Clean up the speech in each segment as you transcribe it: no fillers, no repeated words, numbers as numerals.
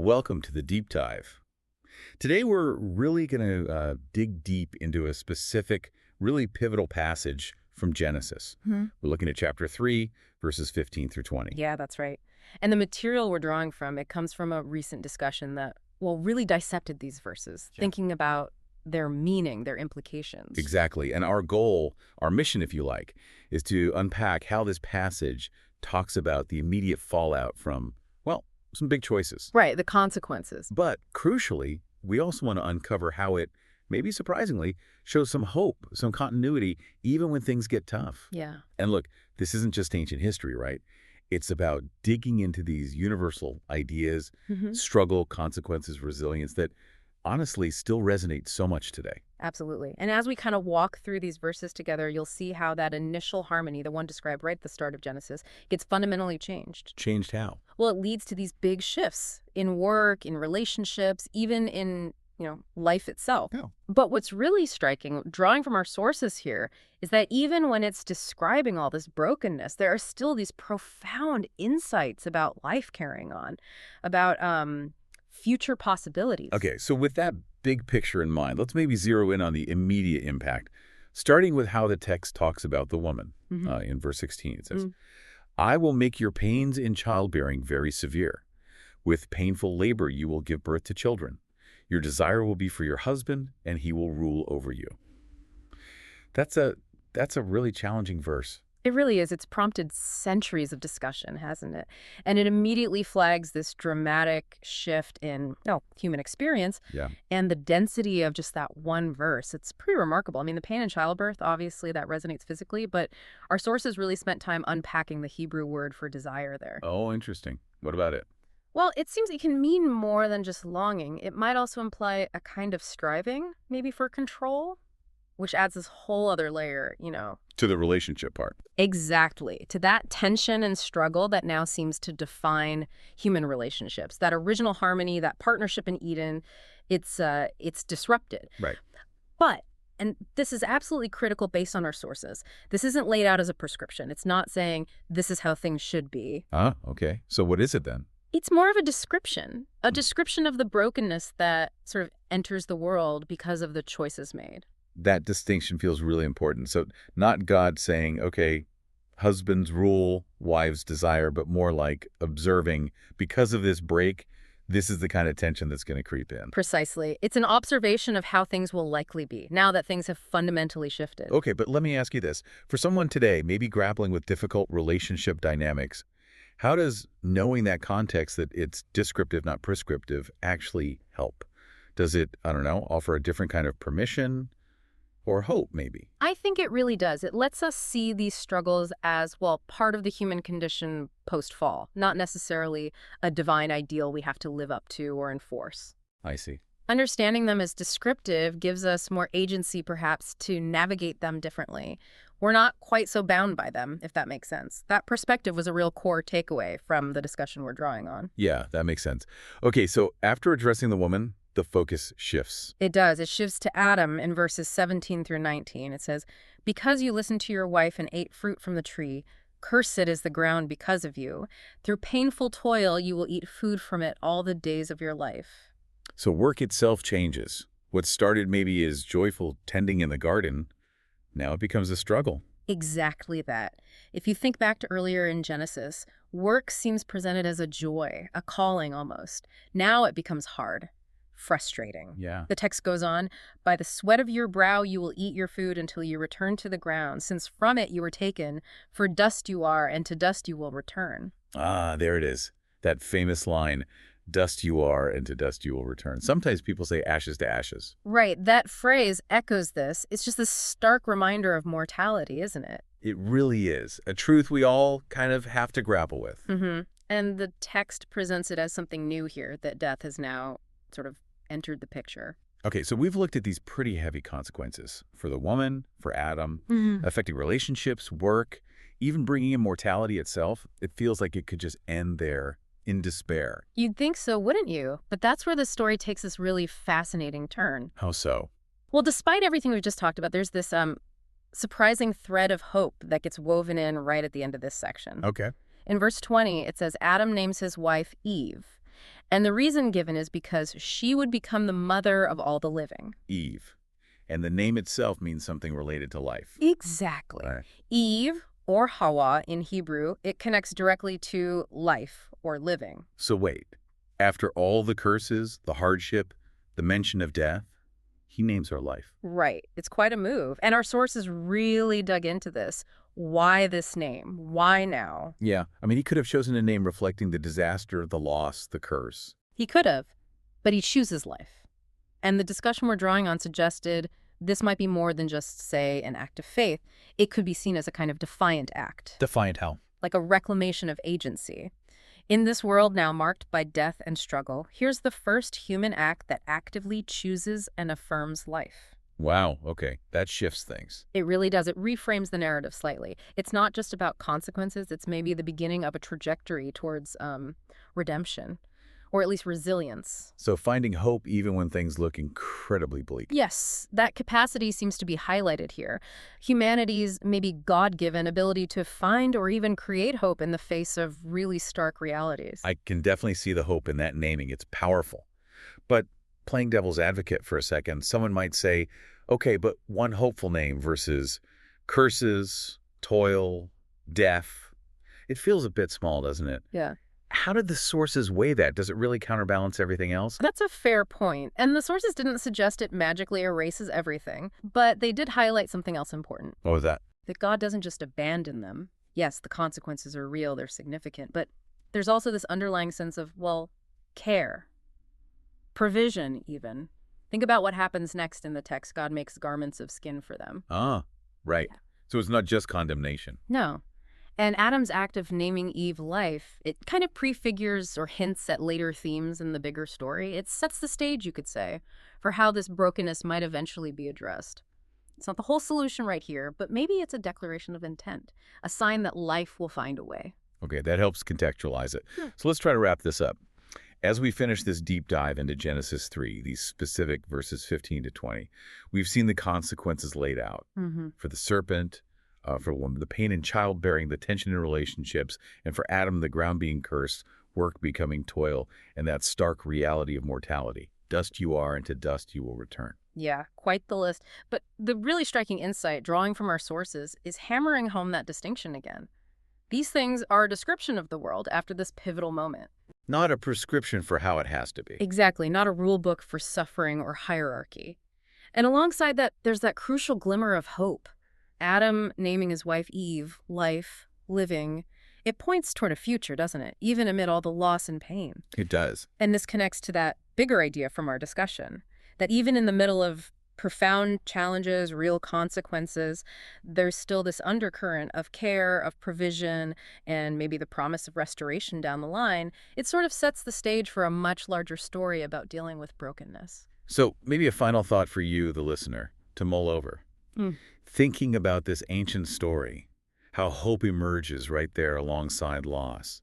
Welcome to the deep dive. Today we're really going to dig deep into a specific, really pivotal passage from Genesis. We're looking at chapter 3, verses 15 through 20. Yeah, that's right. And the material we're drawing from, it comes from a recent discussion that, well, really dissected these verses, thinking about their meaning, their implications. Exactly. And our goal, our mission, if you like, is to unpack how this passage talks about the immediate fallout from, well, some big choices. Right, the consequences. But crucially, we also want to uncover how it, maybe surprisingly, shows some hope, some continuity, even when things get tough. Yeah. And look, this isn't just ancient history, right? It's about digging into these universal ideas, struggle, consequences, resilience that honestly still resonate so much today. Absolutely. And as we kind of walk through these verses together, you'll see how that initial harmony, the one described right at the start of Genesis, gets fundamentally changed. Changed how? Well, it leads to these big shifts in work, in relationships, even in, life itself. Yeah. But what's really striking, drawing from our sources here, is that even when it's describing all this brokenness, there are still these profound insights about life carrying on, about future possibilities. Okay, so with that big picture in mind, let's maybe zero in on the immediate impact, starting with how the text talks about the woman. In verse 16, it says, I will make your pains in childbearing very severe. With painful labor you will give birth to children. Your desire will be for your husband, and he will rule over you. That's a really challenging verse. It really is. It's prompted centuries of discussion, hasn't it? And it immediately flags this dramatic shift in human experience and the density of just that one verse. It's pretty remarkable. I mean, the pain in childbirth, obviously, that resonates physically, but our sources really spent time unpacking the Hebrew word for desire there. Oh, interesting. What about it? Well, it seems it can mean more than just longing. It might also imply a kind of striving, maybe for control, which adds this whole other layer, To the relationship part. Exactly. To that tension and struggle that now seems to define human relationships. That original harmony, that partnership in Eden, it's disrupted. Right. But, and this is absolutely critical based on our sources, this isn't laid out as a prescription. It's not saying this is how things should be. Ah, okay. So what is it then? It's more of a description of the brokenness that sort of enters the world because of the choices made. That distinction feels really important. So not God saying, okay, husbands rule, wives desire, but more like observing, because of this break, this is the kind of tension that's going to creep in. Precisely. It's an observation of how things will likely be, now that things have fundamentally shifted. Okay, but let me ask you this. For someone today, maybe grappling with difficult relationship dynamics, how does knowing that context, that it's descriptive, not prescriptive, actually help? Does it, I don't know, offer a different kind of permission? Or hope, maybe? I think it really does. It lets us see these struggles as, well, part of the human condition post-fall, not necessarily a divine ideal we have to live up to or enforce. I see. Understanding them as descriptive gives us more agency, perhaps, to navigate them differently. We're not quite so bound by them, if that makes sense. That perspective was a real core takeaway from the discussion we're drawing on. Yeah, that makes sense. Okay, so after addressing the woman, the focus shifts. It does. It shifts to Adam in verses 17 through 19. It says, because you listened to your wife and ate fruit from the tree, cursed is the ground because of you. Through painful toil, you will eat food from it all the days of your life. So work itself changes. What started maybe as joyful tending in the garden, now it becomes a struggle. Exactly that. If you think back to earlier in Genesis, work seems presented as a joy, a calling almost. Now it becomes hard. Frustrating. Yeah. The text goes on, by the sweat of your brow you will eat your food until you return to the ground, since from it you were taken, for dust you are, and to dust you will return. Ah, there it is. That famous line, dust you are, and to dust you will return. Sometimes people say ashes to ashes. Right, that phrase echoes this. It's just a stark reminder of mortality, isn't it? It really is. A truth we all kind of have to grapple with. And the text presents it as something new here, that death has now sort of entered the picture. Okay, so we've looked at these pretty heavy consequences for the woman, for Adam, affecting relationships, work, even bringing in mortality itself. It feels like it could just end there in despair. You'd think so, wouldn't you? But that's where the story takes this really fascinating turn. How so? Well, despite everything we've just talked about, there's this surprising thread of hope that gets woven in right at the end of this section. Okay. In verse 20, it says, Adam names his wife Eve. And the reason given is because she would become the mother of all the living. Eve. And the name itself means something related to life. Exactly. Right. Eve, or Hawa in Hebrew, it connects directly to life or living. So wait, after all the curses, the hardship, the mention of death, he names her life. Right. It's quite a move. And our sources really dug into this. Why this name? Why now? Yeah, I mean, he could have chosen a name reflecting the disaster, the loss, the curse. He could have, but he chooses life. And the discussion we're drawing on suggested this might be more than just, say, an act of faith. It could be seen as a kind of defiant act. Defiant how? Like a reclamation of agency. In this world now marked by death and struggle, here's the first human act that actively chooses and affirms life. Wow, okay, that shifts things. It really does. It reframes the narrative slightly. It's not just about consequences. It's maybe the beginning of a trajectory towards redemption, or at least resilience. So finding hope even when things look incredibly bleak. Yes, that capacity seems to be highlighted here. Humanity's maybe God-given ability to find or even create hope in the face of really stark realities. I can definitely see the hope in that naming. It's powerful. But playing devil's advocate for a second, someone might say, okay, but one hopeful name versus curses, toil, death. It feels a bit small, doesn't it? Yeah. How did the sources weigh that? Does it really counterbalance everything else? That's a fair point. And the sources didn't suggest it magically erases everything, but they did highlight something else important. What was that? That God doesn't just abandon them. Yes, the consequences are real, they're significant, but there's also this underlying sense of, well, care. Provision, even. Think about what happens next in the text. God makes garments of skin for them. Ah, right. Yeah. So it's not just condemnation. No. And Adam's act of naming Eve life, it kind of prefigures or hints at later themes in the bigger story. It sets the stage, you could say, for how this brokenness might eventually be addressed. It's not the whole solution right here, but maybe it's a declaration of intent, a sign that life will find a way. Okay, that helps contextualize it. So let's try to wrap this up. As we finish this deep dive into Genesis 3, these specific verses 15 to 20, we've seen the consequences laid out for the serpent, for the woman, the pain in childbearing, the tension in relationships, and for Adam, the ground being cursed, work becoming toil, and that stark reality of mortality. Dust you are, and to dust you will return. Yeah, quite the list. But the really striking insight, drawing from our sources, is hammering home that distinction again. These things are a description of the world after this pivotal moment. Not a prescription for how it has to be. Exactly, not a rule book for suffering or hierarchy. And alongside that, there's that crucial glimmer of hope. Adam naming his wife Eve, life, living. It points toward a future, doesn't it? Even amid all the loss and pain. It does. And this connects to that bigger idea from our discussion, that even in the middle of profound challenges, real consequences, there's still this undercurrent of care, of provision, and maybe the promise of restoration down the line. It sort of sets the stage for a much larger story about dealing with brokenness. So maybe a final thought for you, the listener, to mull over. Thinking about this ancient story, how hope emerges right there alongside loss.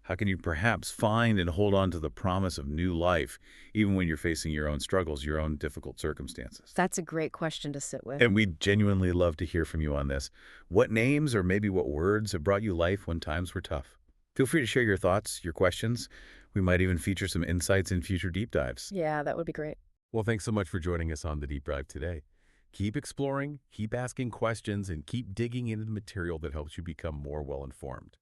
How can you perhaps find and hold on to the promise of new life, even when you're facing your own struggles, your own difficult circumstances? That's a great question to sit with. And we'd genuinely love to hear from you on this. What names or maybe what words have brought you life when times were tough? Feel free to share your thoughts, your questions. We might even feature some insights in future deep dives. Yeah, that would be great. Well, thanks so much for joining us on the Deep Dive today. Keep exploring, keep asking questions, and keep digging into the material that helps you become more well-informed.